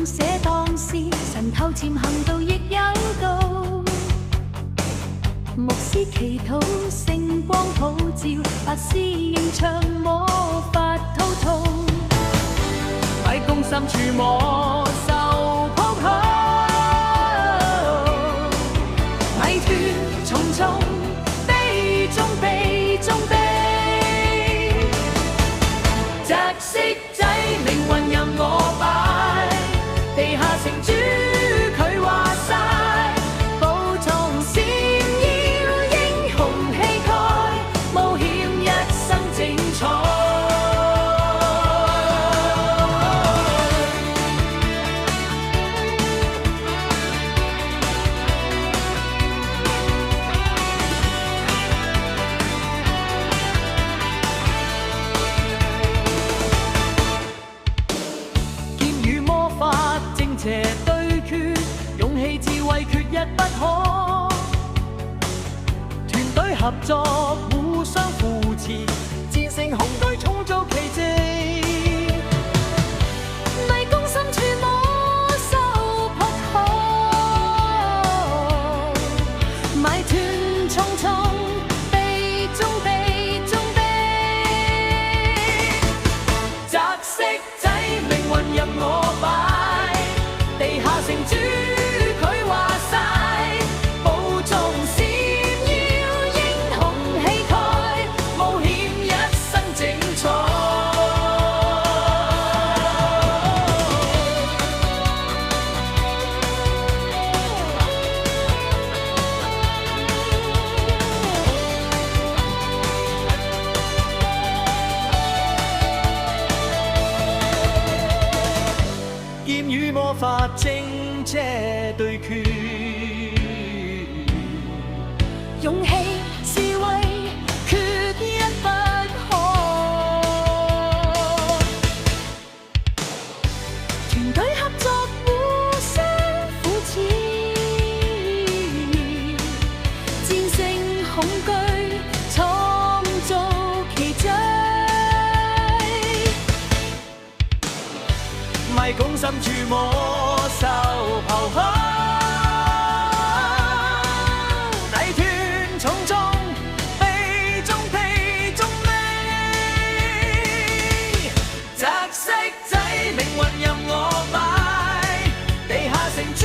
寫當詩，神透潛行道亦有道。牧師祈禱，聖光普照，法師應唱，魔法滔滔。喺公心處摸受抱抱，迷團重重，悲中悲中悲。擲色仔命運任我擺，地下城主佢話晒，寶藏閃耀，英雄氣概，冒險一生精彩。邪對決，勇氣智慧缺一不可。團隊合作，互相扶持，戰勝恐懼，創造奇蹟。迷宮深處摸手撲可，迷團重重，悲中悲中悲。擲色仔命運任我擺，地下城主佢話晒，寶藏閃耀，英雄氣概，冒險一生精彩。劍與魔法正邪對決，勇氣智慧缺一不可。團隊合作，互相扶持，戰勝恐懼，創造奇蹟。迷宮深處摸受咆哮，泥團重重，悲中悲中悲。擲色仔命運任我擺，地下城主